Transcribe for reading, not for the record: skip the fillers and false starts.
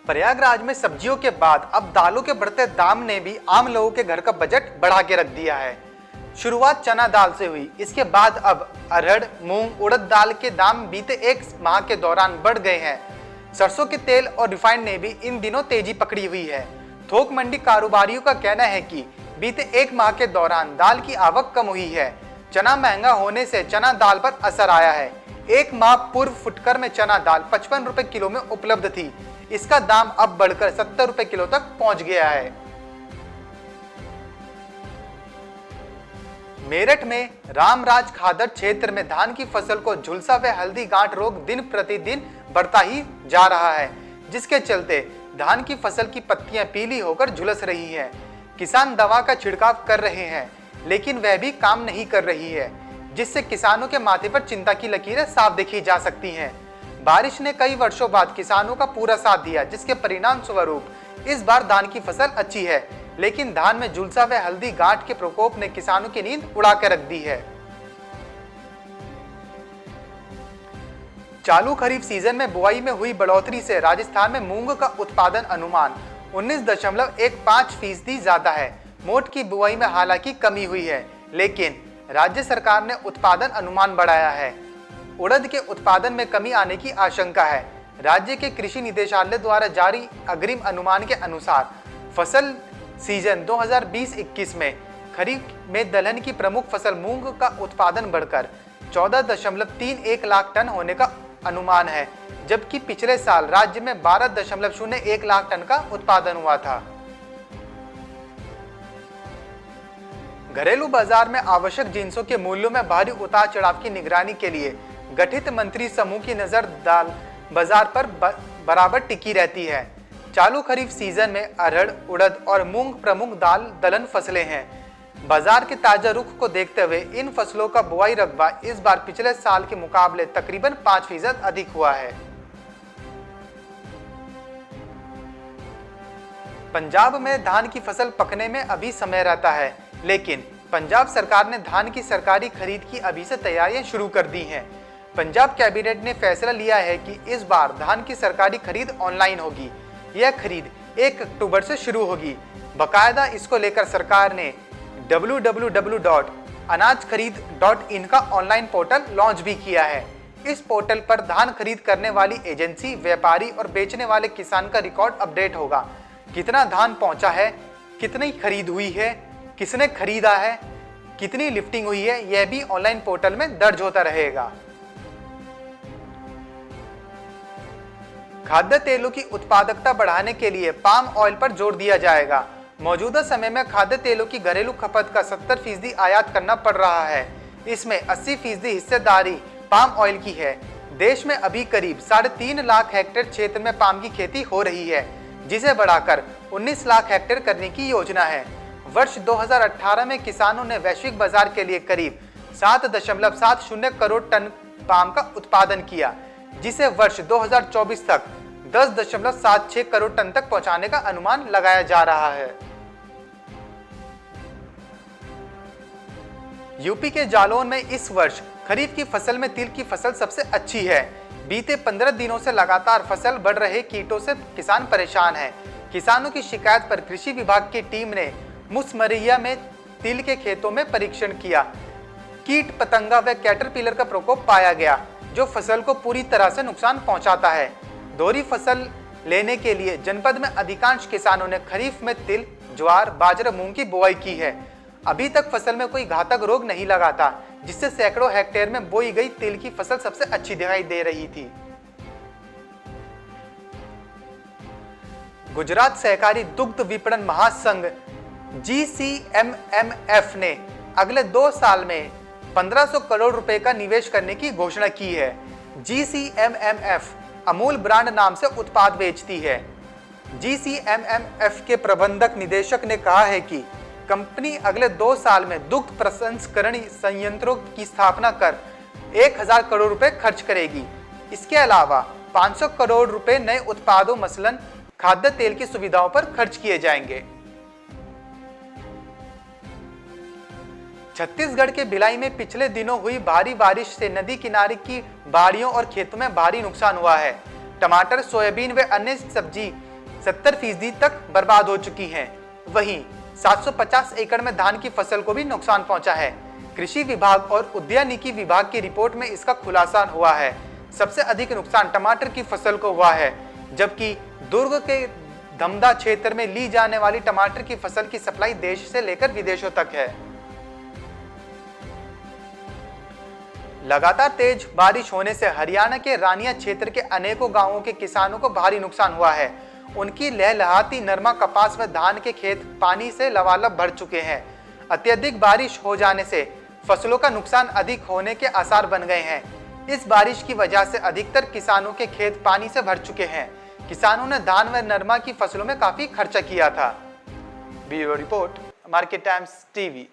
प्रयागराज में सब्जियों के बाद अब दालों के बढ़ते दाम ने भी आम लोगों के घर का बजट बढ़ा के रख दिया है। शुरुआत चना दाल से हुई, इसके बाद अब अरहर, मूंग, उड़द दाल के दाम बीते एक माह के दौरान बढ़ गए हैं। सरसों के तेल और रिफाइंड ने भी इन दिनों तेजी पकड़ी हुई है। थोक मंडी कारोबारियों का कहना है कि बीते एक माह के दौरान दाल की आवक कम हुई है। चना महंगा होने से चना दाल पर असर आया है। एक माह पूर्व फुटकर में चना दाल 55 रुपए किलो में उपलब्ध थी, इसका दाम अब बढ़कर 70 रुपए किलो तक पहुंच गया है। मेरठ में रामराज खादर क्षेत्र में धान की फसल को झुलसा व हल्दी गांठ रोग दिन प्रतिदिन बढ़ता ही जा रहा है, जिसके चलते धान की फसल की पत्तियां पीली होकर झुलस रही हैं। किसान दवा का छिड़काव कर रहे हैं, लेकिन वह भी काम नहीं कर रही है, जिससे किसानों के माथे पर चिंता की लकीरें साफ देखी जा सकती हैं। बारिश ने कई वर्षों बाद किसानों का पूरा साथ दिया, जिसके परिणाम स्वरूप इस बार धान की फसल अच्छी है, लेकिन धान में झुलसा व हल्दी गांठ के प्रकोप ने किसानों की नींद उड़ा के रख दी है। चालू खरीफ सीजन में बुआई में हुई बढ़ोतरी से राजस्थान में मूंग का उत्पादन अनुमान 19.15% ज्यादा है। मोठ की बुआई में हालांकि कमी हुई है, लेकिन राज्य सरकार ने उत्पादन अनुमान बढ़ाया है। उड़द के उत्पादन में कमी आने की आशंका है। राज्य के कृषि निदेशालय द्वारा जारी अग्रिम अनुमान के अनुसार फसल सीजन 2020-21 में खरीफ में दलहन की प्रमुख फसल मूंग का उत्पादन बढ़कर 14.31 लाख टन होने का अनुमान है, जबकि पिछले साल राज्य में 12.01 लाख टन का उत्पादन हुआ था। घरेलू बाजार में आवश्यक जिंसों के मूल्यों में भारी उतार चढ़ाव की निगरानी के लिए गठित मंत्री समूह की नजर दाल बाजार पर बराबर टिकी रहती है। चालू खरीफ सीजन में अरहर, उड़द और मूंग प्रमुख दाल दलहन फसलें हैं। बाजार के ताजा रुख को देखते हुए इन फसलों का बुआई रकबा इस बार पिछले साल के मुकाबले तकरीबन 5% अधिक हुआ है। पंजाब में धान की फसल पकने में अभी समय रहता है, लेकिन पंजाब सरकार ने धान की सरकारी खरीद की अभी से तैयारियां शुरू कर दी हैं। पंजाब कैबिनेट ने फैसला लिया है कि इस बार धान की सरकारी खरीद ऑनलाइन होगी। यह खरीद 1 अक्टूबर से शुरू होगी। बाकायदा इसको लेकर सरकार ने www.anajkhareed.in का ऑनलाइन पोर्टल लॉन्च भी किया है। इस पोर्टल पर धान खरीद करने वाली एजेंसी, व्यापारी और बेचने वाले किसान का रिकॉर्ड अपडेट होगा। कितना धान पहुंचा है, कितनी खरीद हुई है, किसने खरीदा है, कितनी लिफ्टिंग हुई है, यह भी ऑनलाइन पोर्टल में दर्ज होता रहेगा। खाद्य तेलों की उत्पादकता बढ़ाने के लिए पाम ऑयल पर जोर दिया जाएगा। मौजूदा समय में खाद्य तेलों की घरेलू खपत का 70% आयात करना पड़ रहा है। इसमें 80% हिस्सेदारी पाम ऑयल की है। देश में अभी करीब 3.5 लाख हेक्टेयर क्षेत्र में पाम की खेती हो रही है, जिसे बढ़ाकर 19 लाख हेक्टेयर करने की योजना है। वर्ष 2018 में किसानों ने वैश्विक बाजार के लिए करीब 7.70 करोड़ टन पाम का उत्पादन किया, जिसे वर्ष 2024 तक 10.76 करोड़ टन तक पहुंचाने का अनुमान लगाया जा रहा है। यूपी के जालौन में इस वर्ष खरीफ की फसल में तिल की फसल सबसे अच्छी है। बीते 15 दिनों से लगातार फसल बढ़ रहे कीटों से किसान परेशान हैं। किसानों की शिकायत पर कृषि विभाग की टीम ने मुसमरिया में तिल के खेतों में परीक्षण किया। कीट पतंगा व कैटरपिलर का प्रकोप पाया गया, जो फसल को पूरी तरह से नुकसान पहुंचाता है। दोहरी फसल लेने के लिए जनपद में अधिकांश किसानों ने खरीफ में तिल, ज्वार, बाजरा, मूंग की बुआई की है। अभी तक फसल में कोई घातक रोग नहीं लगा था, जिससे सैकड़ों हेक्टेयर में बोई गई तिल की फसल सबसे अच्छी दिखाई दे रही थी। गुजरात सहकारी दुग्ध विपणन महासंघ GCMMF ने अगले 2 साल में 1500 करोड़ रुपए का निवेश करने की घोषणा की है। GCMMF अमूल ब्रांड नाम से उत्पाद बेचती है। GCMMF के प्रबंधक निदेशक ने कहा है कि कंपनी अगले 2 साल में दुग्ध प्रसंस्करण संयंत्रों की स्थापना कर 1000 करोड़ रुपए खर्च करेगी। इसके अलावा 500 करोड़ रुपए नए उत्पादों मसलन खाद्य तेल की सुविधाओं पर खर्च किए जाएंगे। छत्तीसगढ़ के भिलाई में पिछले दिनों हुई भारी बारिश से नदी किनारे की बाड़ियों और खेतों में भारी नुकसान हुआ है। टमाटर, सोयाबीन व अन्य सब्जी 70% तक बर्बाद हो चुकी हैं। वहीं 750 एकड़ में धान की फसल को भी नुकसान पहुंचा है। कृषि विभाग और उद्यानिकी विभाग की रिपोर्ट में इसका खुलासा हुआ है। सबसे अधिक नुकसान टमाटर की फसल को हुआ है, जबकि दुर्ग के धमदा क्षेत्र में ली जाने वाली टमाटर की फसल की सप्लाई देश से लेकर विदेशों तक है। लगातार तेज बारिश होने से हरियाणा के रानिया क्षेत्र के अनेकों गांवों के किसानों को भारी नुकसान हुआ है। उनकी लहलहाती नरमा कपास व धान के खेत पानी से लबालब भर चुके हैं। अत्यधिक बारिश हो जाने से फसलों का नुकसान अधिक होने के आसार बन गए हैं। इस बारिश की वजह से अधिकतर किसानों के खेत पानी से भर चुके हैं। किसानों ने धान व नरमा की फसलों में काफी खर्चा किया था। Bureau report, market times TV.